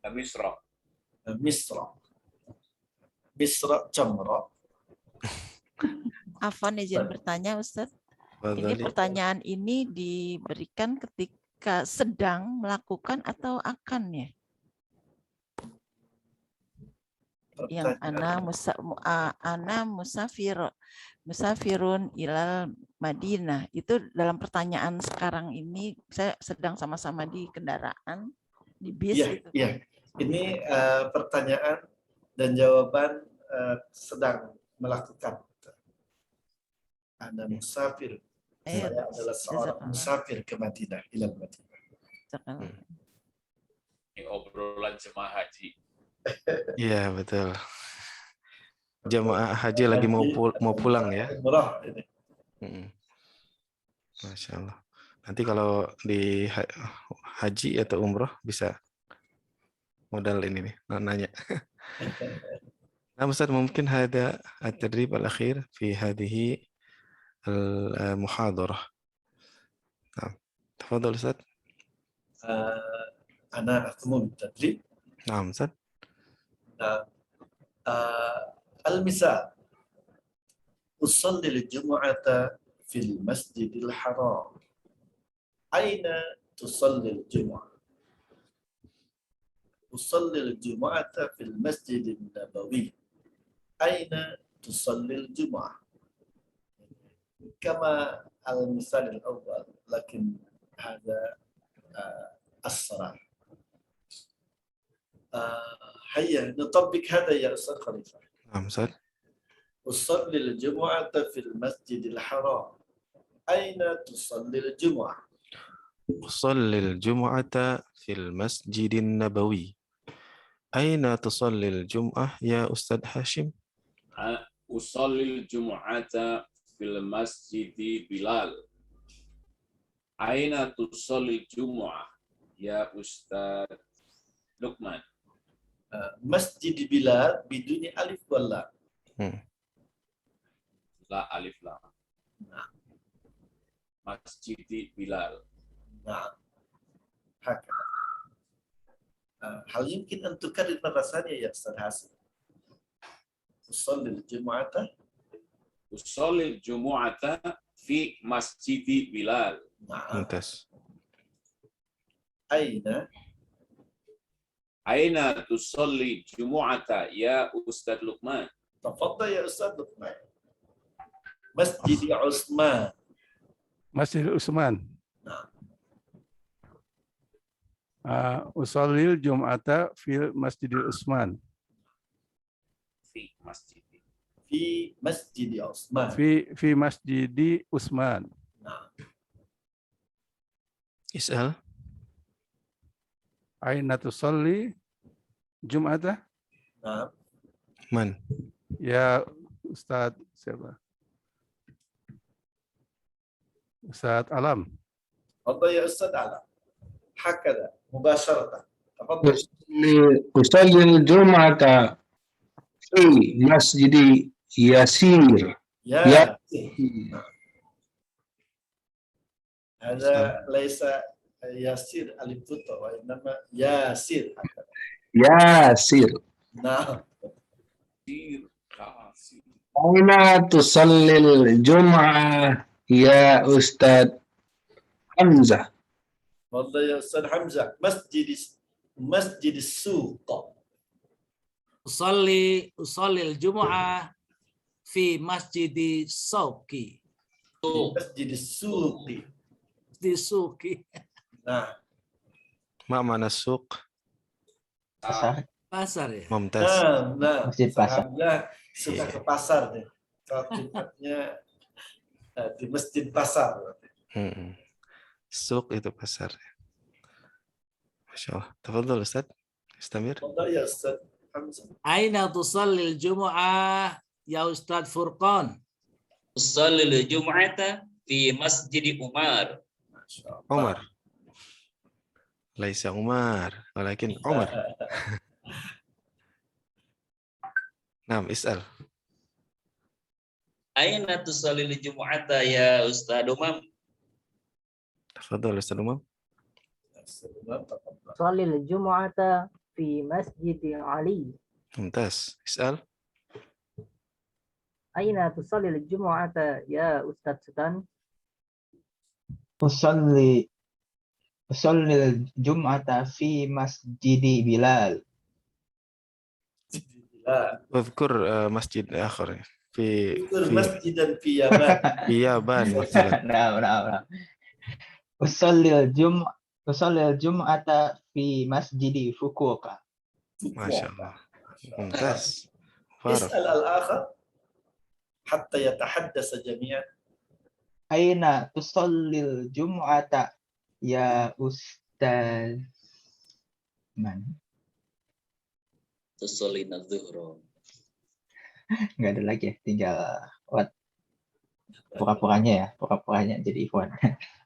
Misro. Misro. Misra Jamra. Afwan izin bertanya Ustaz. Ini pertanyaan ini diberikan ketika sedang melakukan atau akan ya? Yang ana musafirun ilal Madinah. Itu dalam pertanyaan sekarang ini saya sedang sama-sama di kendaraan di bis. Iya. Ini pertanyaan dan jawaban sedang melakukan. Anda musafir. Saya adalah seorang musafir ke Madinah, ilal Madinah. Ini obrolan jemaah haji. Iya betul. Jemaah haji lagi mau pulang ya. Masya Allah. Nanti kalau di haji atau umroh bisa modal ini nih nanya. Nah Ustaz mungkin ada at-tadrib al-akhir fi hadhihi al-muhadarah. Nah, tafadhal Ustaz. Ana akhmu bit-tadrib. Naam Ustaz. Al-misal. Usalli al-jumu'ata fil masjidil haram. Aina tusalli al-jumu'ah? Usalli al-jumu'ata fil masjidin nabawi. Aina tusalli al-jumu'ah? Kama al-misal al-awwal, lakin hada as-sarah. هيا نطبق هذا يا أستاذ خليفة. نعم أستاذ. أصلي الجمعة في المسجد الحرام. أين تصلي الجمعة؟ أصلي الجمعة في المسجد النبوي. أين تصلي الجمعة يا أستاذ هاشم؟ أصلي الجمعة في المسجد بلال. أين تصلي الجمعة يا أستاذ لقمان؟ Masjid Bilal biduni alif wala. La alif lam. Masjid Bilal. Nah. Hakada. Hal yumkin an tukarrir marra thaniya ya Ustaz Hasan. Usalli al-jumu'ata fi Masjid Bilal. Mumtaz. Aina tusalli jumu'ata ya Ustaz Luqman? Tafadhal ya Ustaz Luqman. Masjid Utsman. Masjid Utsman. Usallil Jum'ata fil Masjid Utsman. Fi Masjid. Fi Masjid Utsman. Fi Masjid Utsman. Is'al. Aina tusalli Jum'ata? Nah. Man? Ya Ustaz siapa? Ustaz Alam. Allah ya Ustaz Alam. Hakada mubasharatan. Tafadhal. Usalli Jum'ata fi Masjid Yasir. Ya. Ada laisa yasir alif buta wa innama yasir. Yasir. Nah. Aina tusallil jum'ah ya Ustadz Hamzah. Wallah ya Ustaz Hamzah. Masjid suq. Usalli al-jumu'ah fi masjid Sauqi. Masjid suqi. Di Suqi. Nah. Mana suq? Pasar. Pasar ya. Mumtaz. Nah. Masjid pasar. Suka ke pasar deh. Kalau tempatnya di masjid pasar. Suq itu pasar. Masya Allah. Tafadhol Ustaz. Istamir. Wallah ya Ustaz Hamzah. Aina tusalli al-jumu'ah ya Ustaz Furqan? Usalli al-jum'ata fi masjid Umar. Umar. Laisa Umar, walakin Umar. Naam, is'al. Aina tusalli al-jum'ata ya Ustaz Umam? Tafadhol Ustaz Umam. Usalli al-jumu'ata fi masjid Ali. Mumtaz. Is'al. Aina tusalli al-jumu'ata ya Ustaz Sultan? Usalli al-jum'ata fi masjid Bilal. Udhkur masjid akhar. Fi masjidan fi Yaban. Fi Yaban. Nah. Usalli al-jum'ata fi masjid Fukuoka. Masya Allah. Mumtaz. Is'al al-akhar hatta yatahaddasa jami'an. Aina tusallil jum'ata ya Ustaz man? Tusallina zuhra. Nggak ada lagi ya, tinggal pura-puranya jadi Ikhwan.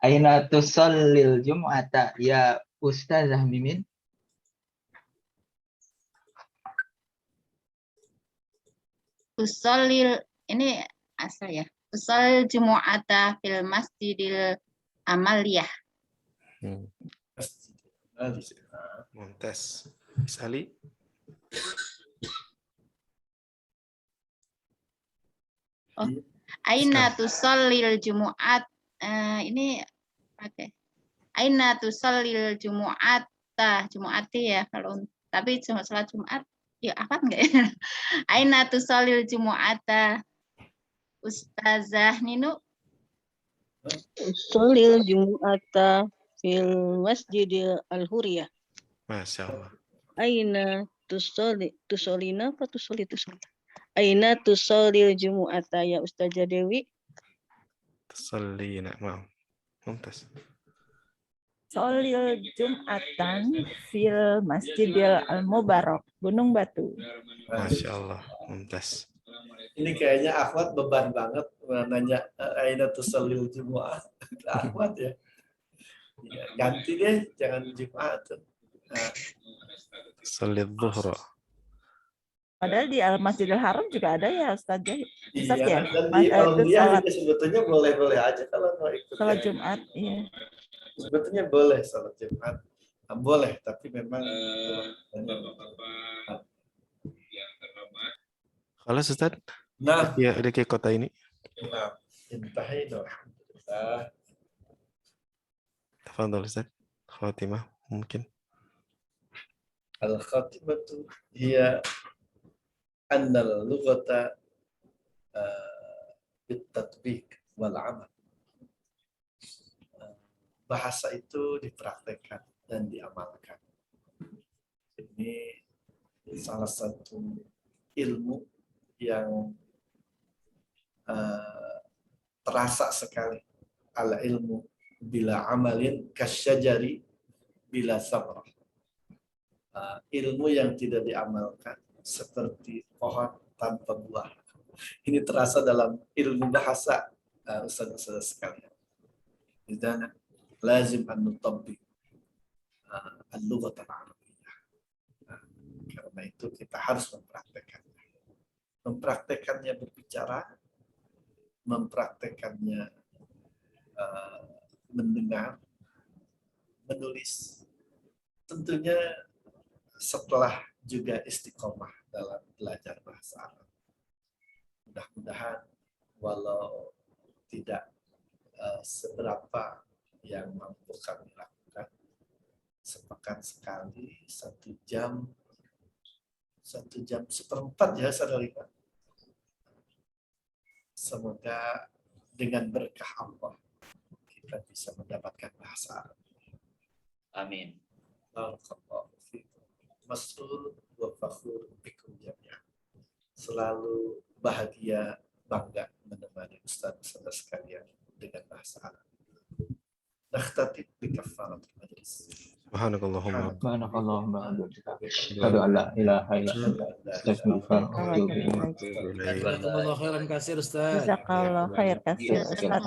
Aina tusallil jum'ata ya Ustazah Mimin? Usallil, ini asal ya. Usal jumu'ata fil masjidil amaliyah. Mumtaz. Is'ali. Oh, aina tusallil jumu'at, ini pakai aina tusallil jumu'ati ya kalau, tapi cuma salat Jumat ya apa enggak ya? Aina tusallil jumu'ata Ustazah Ninu? Usolil Jum'ata fil Masjidil Al-Huriyah. Masya Allah. Aina tusolina apa tusoli? Aina tusolil Jum'ata ya Ustazah Dewi? Tusolina, maaf. Mumtaz. Solil Jum'atan fil Masjidil Al-Mubarak, Gunung Batu. Masya Allah. Mumtaz. Ini kayaknya Ahmad beban banget nanya aina tusallil jumu'ah. Ahmad ya. Ganti deh, jangan Jumat. Salat zuhra. Padahal di Al-Masjidil Haram juga ada ya Ustaz ya. Iya, ya? Dan di Al-Miyah juga sebetulnya boleh-boleh aja kalau mau ikut. Salat Jumat, iya. Sebetulnya boleh salat Jumat. Boleh, tapi memang Kalau Ustaz, nah, ya ada ke kota ini. Nah, intahaina alhamdulillah. Tafadhol Ustaz. Khatimah mungkin. Al-khatimatu hiya anna al-lughata bit-tatbiq wal 'amal. Bahasa itu dipraktekkan dan diamalkan. Ini salah satu ilmu yang terasa sekali. Ala ilmu bila amalin kasyajari bila sabrah. Ilmu yang tidak diamalkan seperti pohon tanpa buah. Ini terasa dalam ilmu bahasa, ustaz-ustaz sekalian. Dan lazim an nutabbiq al-lughat al-arabiyyah. Karena itu kita harus mempraktekannya berbicara, mempraktekannya mendengar, menulis. Tentunya setelah juga istiqomah dalam belajar bahasa Arab. Mudah-mudahan walau tidak seberapa yang mampu kami lakukan, sepekan sekali, 1 jam, 1,4 ya saudara. Semoga dengan berkah Allah kita bisa mendapatkan bahasa Arab. Amin. Barakallahu fiikum. Masrur wa fakhur bikum jami'an. Selalu bahagia, bangga menemani ustaz-ustaz sekalian dengan bahasa Arab. Nakhtatib bi kafaratul majlis. Subhanakallahumma Asyhadu an la ilaha illa anta astaghfiruka wa atubu ilaik. Jazakallahu khairan katsir Ustaz. Jazakallahu khair kasih Ustaz.